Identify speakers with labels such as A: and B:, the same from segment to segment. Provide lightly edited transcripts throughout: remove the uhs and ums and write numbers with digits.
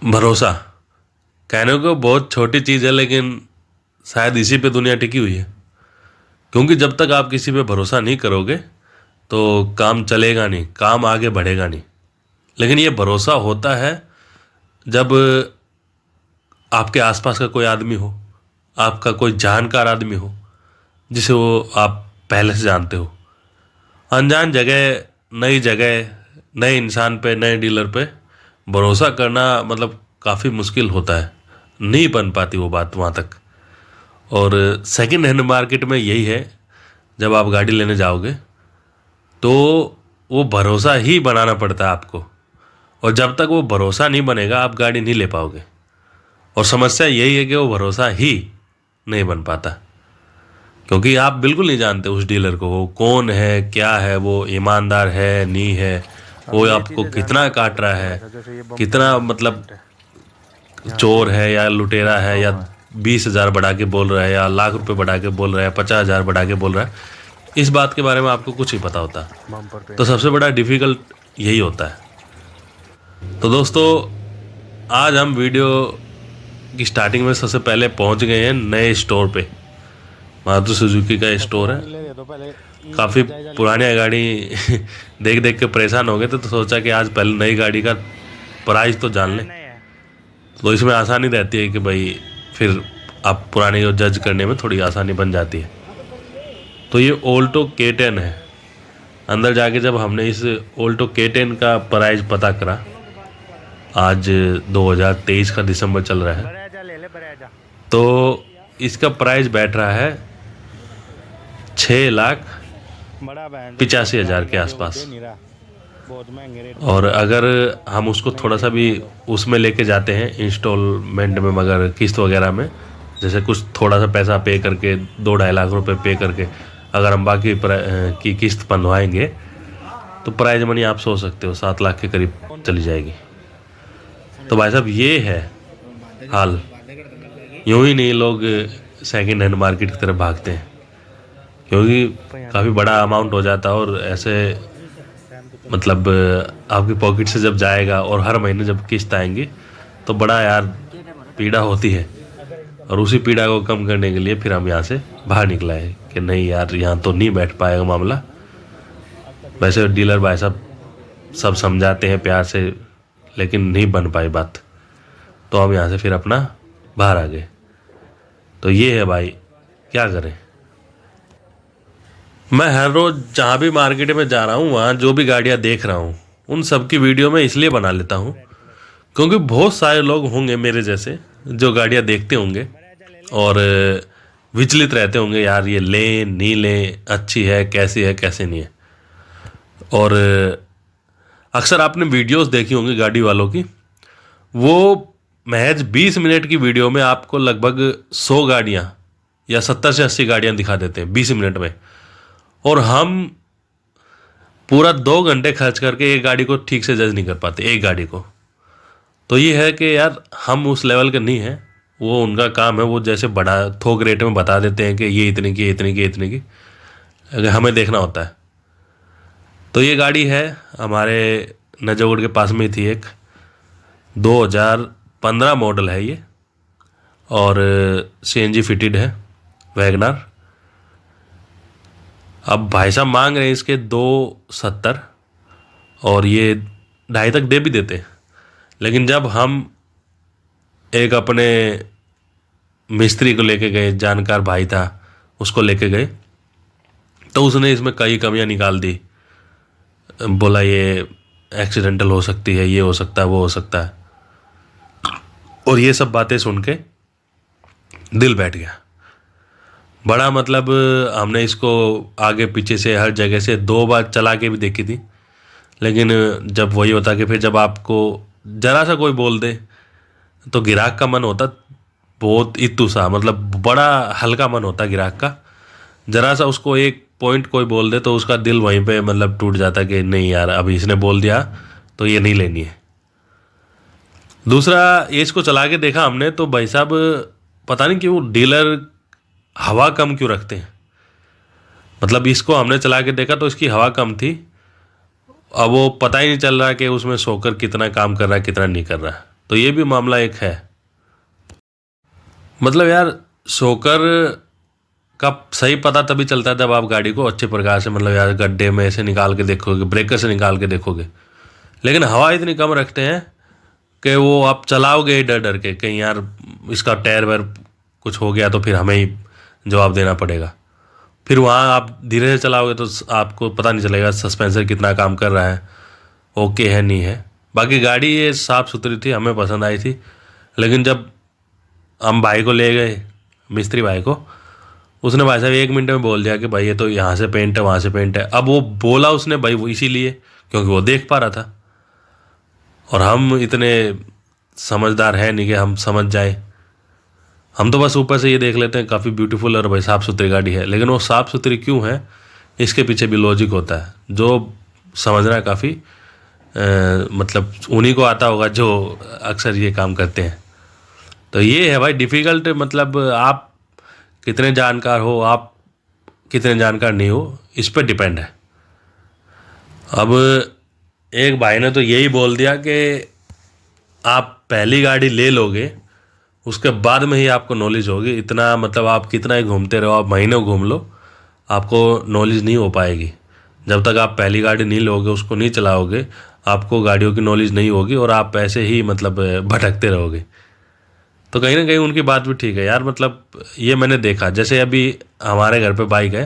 A: भरोसा कहने को बहुत छोटी चीज़ है, लेकिन शायद इसी पे दुनिया टिकी हुई है। क्योंकि जब तक आप किसी पे भरोसा नहीं करोगे तो काम चलेगा नहीं, काम आगे बढ़ेगा नहीं। लेकिन ये भरोसा होता है जब आपके आसपास का कोई आदमी हो, आपका कोई जानकार आदमी हो, जिसे वो आप पहले से जानते हो। अनजान जगह, नई जगह, नए इंसान पे, नए डीलर पे भरोसा करना मतलब काफ़ी मुश्किल होता है, नहीं बन पाती वो बात वहाँ तक। और सेकंड हैंड मार्केट में यही है, जब आप गाड़ी लेने जाओगे तो वो भरोसा ही बनाना पड़ता है आपको, और जब तक वो भरोसा नहीं बनेगा आप गाड़ी नहीं ले पाओगे। और समस्या यही है कि वो भरोसा ही नहीं बन पाता, क्योंकि आप बिल्कुल नहीं जानते उस डीलर को, वो कौन है, क्या है, वो ईमानदार है नहीं है, वो आपको कितना काट रहा है, कितना मतलब चोर है या लुटेरा है, या 20,000 बढ़ा के बोल रहा है, या लाख रुपए बढ़ा के बोल रहा है, 50,000 बढ़ा के बोल रहा है। इस बात के बारे में आपको कुछ नहीं पता होता। तो सबसे बड़ा डिफ़िकल्ट यही होता है। तो दोस्तों, आज हम वीडियो की स्टार्टिंग में सबसे पहले पहुंच गए हैं नए स्टोर पे। मारुति सुजुकी का स्टोर है। काफ़ी पुरानी गाड़ी देख देख के परेशान हो गए थे, तो सोचा कि आज पहले नई गाड़ी का प्राइस तो जान लें। तो इसमें आसानी रहती है कि भाई फिर आप पुराने को जज करने में थोड़ी आसानी बन जाती है। तो ये ऑल्टो K10 है। अंदर जाके जब हमने इस ऑल्टो K10 का प्राइस पता करा, आज 2023 का दिसंबर चल रहा है, तो इसका प्राइस बैठ रहा है 6,85,000 के आसपास। और अगर हम उसको थोड़ा सा भी उसमें लेके जाते हैं इंस्टॉलमेंट में, मगर किस्त वगैरह में, जैसे कुछ थोड़ा सा पैसा पे करके 2-2.5 लाख रुपए पे करके अगर हम बाकी की किस्त बनवाएंगे तो प्राइज मनी आप सोच सकते हो 7 लाख के करीब चली जाएगी। तो भाई साहब ये है हाल। यूँ ही नहीं लोग सेकंड हैंड मार्केट की तरफ भागते हैं, क्योंकि काफ़ी बड़ा अमाउंट हो जाता है, और ऐसे मतलब आपकी पॉकेट से जब जाएगा और हर महीने जब किस्त आएंगी तो बड़ा यार पीड़ा होती है। और उसी पीड़ा को कम करने के लिए फिर हम यहाँ से बाहर निकला है कि नहीं यार, यहाँ तो नहीं बैठ पाएगा मामला। वैसे डीलर भाई साहब सब समझाते हैं प्यार से, लेकिन नहीं बन पाई बात, तो हम यहाँ से फिर अपना बाहर आ गए। तो ये है भाई, क्या करें। मैं हर रोज़ जहाँ भी मार्केट में जा रहा हूँ, वहाँ जो भी गाड़ियाँ देख रहा हूँ, उन सब की वीडियो मैं इसलिए बना लेता हूँ क्योंकि बहुत सारे लोग होंगे मेरे जैसे जो गाड़ियाँ देखते होंगे और विचलित रहते होंगे, यार ये लें नहीं लें, अच्छी है कैसी है कैसे नहीं है। और अक्सर आपने वीडियोस देखी होंगी गाड़ी वालों की, वो महज 20 मिनट की वीडियो में आपको लगभग 100 गाड़ियाँ या 70 से 80 गाड़ियाँ दिखा देते हैं 20 मिनट में, और हम पूरा 2 घंटे खर्च करके एक गाड़ी को ठीक से जज नहीं कर पाते, एक गाड़ी को। तो ये है कि यार हम उस लेवल के नहीं हैं, वो उनका काम है, वो जैसे बड़ा थोक रेट में बता देते हैं कि ये इतने की, इतने की, इतने की, अगर हमें देखना होता है। तो ये गाड़ी है हमारे नजफगढ़ के पास में थी एक, 2015 मॉडल है ये, और CNG फिटेड है, वैगनार। अब भाई साहब मांग रहे हैं इसके 270, और ये 2.5 तक दे भी देते हैं। लेकिन जब हम एक अपने मिस्त्री को लेके गए, जानकार भाई था, उसको लेके गए, तो उसने इसमें कई कमियां निकाल दी। बोला ये एक्सीडेंटल हो सकती है, ये हो सकता है, वो हो सकता है, और ये सब बातें सुन के दिल बैठ गया बड़ा। मतलब हमने इसको आगे पीछे से हर जगह से 2 बार चला के भी देखी थी, लेकिन जब वही होता कि फिर जब आपको ज़रा सा कोई बोल दे तो ग्राहक का मन होता बहुत इतू सा, मतलब बड़ा हल्का मन होता ग्राहक का। ज़रा सा उसको एक पॉइंट कोई बोल दे तो उसका दिल वहीं पे मतलब टूट जाता कि नहीं यार, अभी इसने बोल दिया तो ये नहीं लेनी है। दूसरा, ये इसको चला के देखा हमने तो भाई साहब पता नहीं क्यों डीलर हवा कम क्यों रखते हैं। मतलब इसको हमने चला के देखा तो इसकी हवा कम थी, अब वो पता ही नहीं चल रहा कि उसमें सोकर कितना काम कर रहा है कितना नहीं कर रहा है। तो ये भी मामला एक है। मतलब यार शोकर का सही पता तभी चलता है जब आप गाड़ी को अच्छे प्रकार से, मतलब यार गड्ढे में से निकाल के देखोगे, ब्रेकर से निकाल के देखोगे। लेकिन हवा इतनी कम रखते हैं कि वो आप चलाओगे ही डर डर के, कहीं यार इसका टायर वायर कुछ हो गया तो फिर हमें ही जवाब देना पड़ेगा। फिर वहाँ आप धीरे से चलाओगे तो आपको पता नहीं चलेगा सस्पेंसर कितना काम कर रहा है, ओके है नहीं है। बाकी गाड़ी ये साफ़ सुथरी थी, हमें पसंद आई थी। लेकिन जब हम भाई को ले गए, मिस्त्री भाई को, उसने भाई साहब 1 मिनट में बोल दिया कि भाई ये तो यहाँ से पेंट है, वहाँ से पेंट है। अब वो बोला उसने भाई वो इसीलिए क्योंकि वो देख पा रहा था, और हम इतने समझदार हैं नहीं कि हम समझ जाएं। हम तो बस ऊपर से ये देख लेते हैं काफ़ी ब्यूटीफुल और भाई साफ़ सुथरी गाड़ी है, लेकिन वो साफ़ सुथरी क्यों है इसके पीछे भी लॉजिक होता है, जो समझना काफ़ी मतलब उन्हीं को आता होगा जो अक्सर ये काम करते हैं। तो ये है भाई डिफ़िकल्ट, मतलब आप कितने जानकार हो, आप कितने जानकार नहीं हो, इस पर डिपेंड है। अब एक भाई ने तो यही बोल दिया कि आप पहली गाड़ी ले लोगे उसके बाद में ही आपको नॉलेज होगी। इतना मतलब आप कितना ही घूमते रहो, आप महीनों घूम लो, आपको नॉलेज नहीं हो पाएगी। जब तक आप पहली गाड़ी नहीं लोगे, उसको नहीं चलाओगे, आपको गाड़ियों की नॉलेज नहीं होगी और आप ऐसे ही मतलब भटकते रहोगे। तो कहीं ना कहीं उनकी बात भी ठीक है यार। मतलब ये मैंने देखा, जैसे अभी हमारे घर पे बाइक है,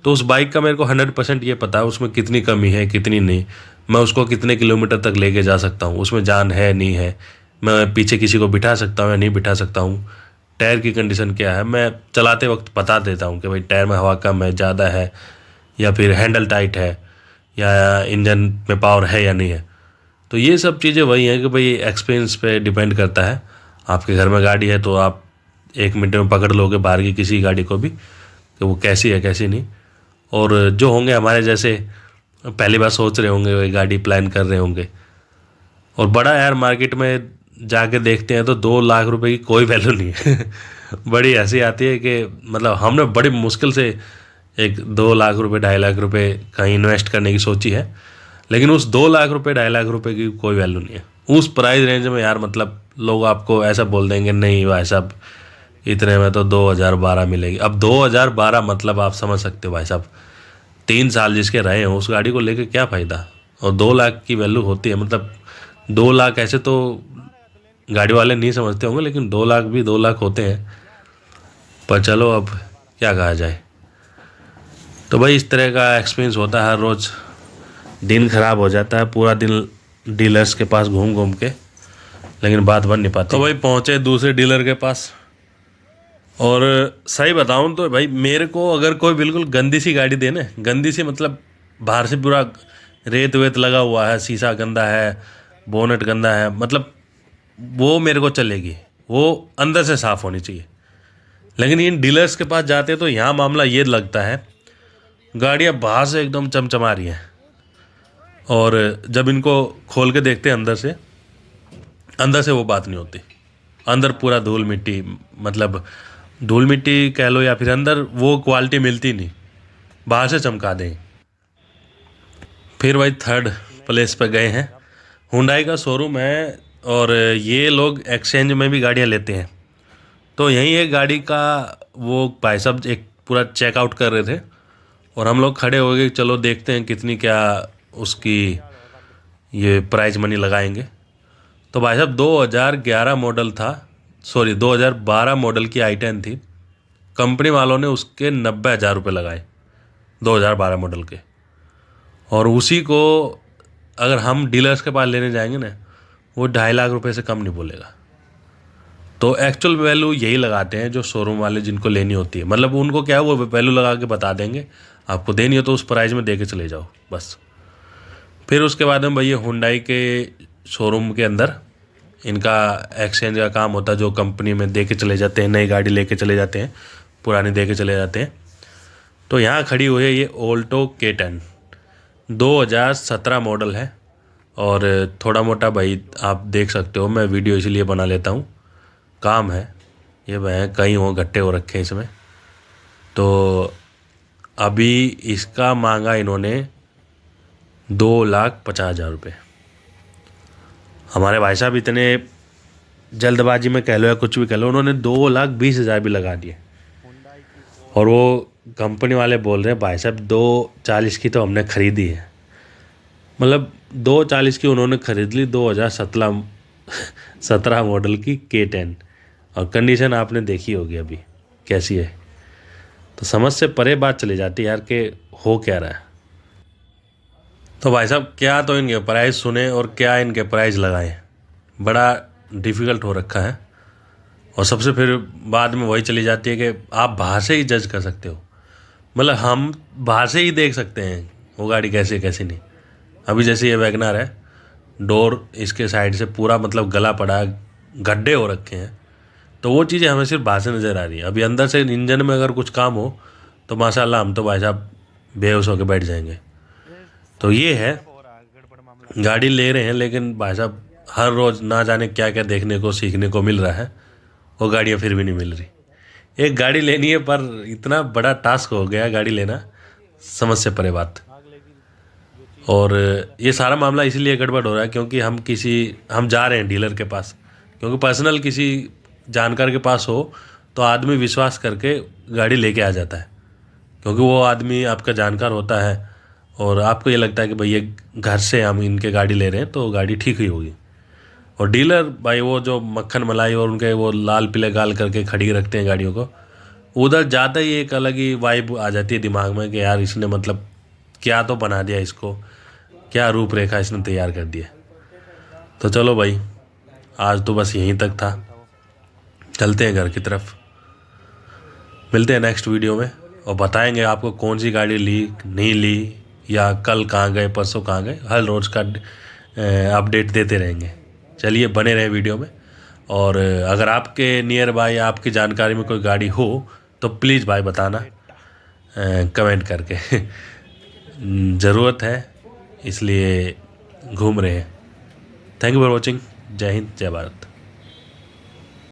A: तो उस बाइक का मेरे को 100% ये पता है उसमें कितनी कमी है कितनी नहीं, मैं उसको कितने किलोमीटर तक लेके जा सकता हूँ, उसमें जान है नहीं है, मैं पीछे किसी को बिठा सकता हूँ या नहीं बिठा सकता हूँ, टायर की कंडीशन क्या है, मैं चलाते वक्त बता देता हूँ कि भाई टायर में हवा कम है, ज़्यादा है, या फिर हैंडल टाइट है, या इंजन में पावर है या नहीं है। तो ये सब चीज़ें वही हैं कि भाई एक्सपीरियंस पे डिपेंड करता है। आपके घर में गाड़ी है तो आप 1 मिनट में पकड़ लोगे बाहर की किसी गाड़ी को भी कि वो कैसी है कैसी नहीं। और जो होंगे हमारे जैसे पहली बार सोच रहे होंगे, वही गाड़ी प्लान कर रहे होंगे, और बड़ा यार मार्केट में जाके देखते हैं तो 2 लाख रुपए की कोई वैल्यू नहीं है। बड़ी हंसी आती है कि मतलब हमने बड़ी मुश्किल से एक 2 लाख रुपए 2.5 लाख रुपए कहीं इन्वेस्ट करने की सोची है, लेकिन उस 2 लाख रुपए 2.5 लाख रुपए की कोई वैल्यू नहीं है उस प्राइस रेंज में यार। मतलब लोग आपको ऐसा बोल देंगे नहीं भाई साहब इतने में तो 2012 मिलेगी। अब 2012 मतलब आप समझ सकते हो भाई साहब, 3 साल जिसके रहे हैं उस गाड़ी को लेके क्या फ़ायदा। और 2 लाख की वैल्यू होती है, मतलब 2 लाख ऐसे तो गाड़ी वाले नहीं समझते होंगे, लेकिन 2 लाख भी 2 लाख होते हैं। पर चलो अब क्या कहा जाए। तो भाई इस तरह का एक्सपीरियंस होता है हर रोज़, दिन ख़राब हो जाता है पूरा दिन डीलर्स के पास घूम घूम के, लेकिन बात बन नहीं पाती। तो भाई पहुँचे दूसरे डीलर के पास, और सही बताऊं तो भाई मेरे को अगर कोई बिल्कुल गंदी सी गाड़ी दे ना, गंदी सी मतलब बाहर से पूरा रेत वेत लगा हुआ है, शीशा गंदा है, बोनट गंदा है, मतलब वो मेरे को चलेगी, वो अंदर से साफ़ होनी चाहिए। लेकिन इन डीलर्स के पास जाते तो यहाँ मामला ये लगता है गाड़ियाँ बाहर से एकदम चमचमा रही हैं, और जब इनको खोल के देखते हैं अंदर से वो बात नहीं होती। अंदर पूरा धूल मिट्टी, मतलब धूल मिट्टी कह लो या फिर अंदर वो क्वालिटी मिलती नहीं, बाहर से चमका दें। फिर भाई थर्ड प्लेस पर गए हैं, हुंडई का शोरूम है, और ये लोग एक्सचेंज में भी गाड़ियाँ लेते हैं। तो यहीं एक गाड़ी का वो भाई साहब एक पूरा चेकआउट कर रहे थे, और हम लोग खड़े हो गए चलो देखते हैं कितनी क्या उसकी ये प्राइस मनी लगाएंगे। तो भाई साहब 2011 मॉडल था, सॉरी 2012 मॉडल की i10 थी, कंपनी वालों ने उसके 90,000 रुपये लगाए 2012 मॉडल के। और उसी को अगर हम डीलर्स के पास लेने जाएंगे ना, वो 2.5 लाख रुपए से कम नहीं बोलेगा। तो एक्चुअल वैल्यू यही लगाते हैं जो शोरूम वाले जिनको लेनी होती है, मतलब उनको क्या है वो वैल्यू लगा के बता देंगे, आपको देनी हो तो उस प्राइस में दे के चले जाओ बस। फिर उसके बाद में भैया हुंडई के शोरूम के अंदर इनका एक्सचेंज का काम होता है, जो कंपनी में दे के चले जाते हैं, नई गाड़ी लेके चले जाते हैं, पुरानी दे के चले जाते हैं। तो यहाँ खड़ी हुई है ये ऑल्टो K10, 2017 मॉडल है। और थोड़ा मोटा भाई आप देख सकते हो, मैं वीडियो इसलिए बना लेता हूँ, काम है ये वह कहीं हो गट्टे हो रखे इसमें। तो अभी इसका मांगा इन्होंने 2,50,000 रुपये। हमारे भाई साहब इतने जल्दबाजी में कह लो या कुछ भी कह लो, उन्होंने 2,20,000 भी लगा दिए। और वो कंपनी वाले बोल रहे हैं भाई साहब 2,40 की तो हमने ख़रीदी है। मतलब 2,40 की उन्होंने ख़रीद ली 2017 मॉडल की K10, और कंडीशन आपने देखी होगी अभी कैसी है। तो समझ से परे बात चली जाती है यार कि हो क्या रहा है। तो भाई साहब क्या तो इनके प्राइस सुने और क्या इनके प्राइस लगाएं, बड़ा डिफ़िकल्ट हो रखा है। और सबसे फिर बाद में वही चली जाती है कि आप बाहर से ही जज कर सकते हो, मतलब हम बाहर से ही देख सकते हैं वो गाड़ी कैसे कैसे नहीं। अभी जैसे ये वैगनार है, डोर इसके साइड से पूरा मतलब गला पड़ा, गड्ढे हो रखे हैं, तो वो चीज़ें हमें सिर्फ बाहर से नज़र आ रही है। अभी अंदर से इंजन में अगर कुछ काम हो तो माशाल्लाह हम तो भाई साहब बेहोश होकर बैठ जाएंगे। तो ये है, गाड़ी ले रहे हैं लेकिन भाई साहब हर रोज़ ना जाने क्या क्या देखने को सीखने को मिल रहा है, वो गाड़ियाँ फिर भी नहीं मिल रही। एक गाड़ी लेनी है पर इतना बड़ा टास्क हो गया गाड़ी लेना, समझ से परे बात। और ये सारा मामला इसलिए गड़बड़ हो रहा है क्योंकि हम जा रहे हैं डीलर के पास, क्योंकि पर्सनल किसी जानकार के पास हो तो आदमी विश्वास करके गाड़ी लेके आ जाता है, क्योंकि वो आदमी आपका जानकार होता है और आपको ये लगता है कि भाई ये घर से हम इनके गाड़ी ले रहे हैं तो गाड़ी ठीक ही होगी। और डीलर भाई वो जो मक्खन मलाई और उनके वो लाल पीले गाल करके खड़ी रखते हैं गाड़ियों को, उधर जाता ही एक अलग ही वाइब आ जाती है दिमाग में कि यार इसने मतलब क्या तो बना दिया, इसको क्या रूपरेखा इसने तैयार कर दिया। तो चलो भाई आज तो बस यहीं तक था, चलते हैं घर की तरफ, मिलते हैं नेक्स्ट वीडियो में और बताएंगे आपको कौन सी गाड़ी ली नहीं ली, या कल कहाँ गए परसों कहाँ गए, हर रोज़ का अपडेट देते रहेंगे। चलिए बने रहे वीडियो में। और अगर आपके नियर बाय आपकी जानकारी में कोई गाड़ी हो तो प्लीज़ भाई बताना कमेंट करके ज़रूरत है, इसलिए घूम रहे हैं। Thank you for watching. जय हिंद जय भारत।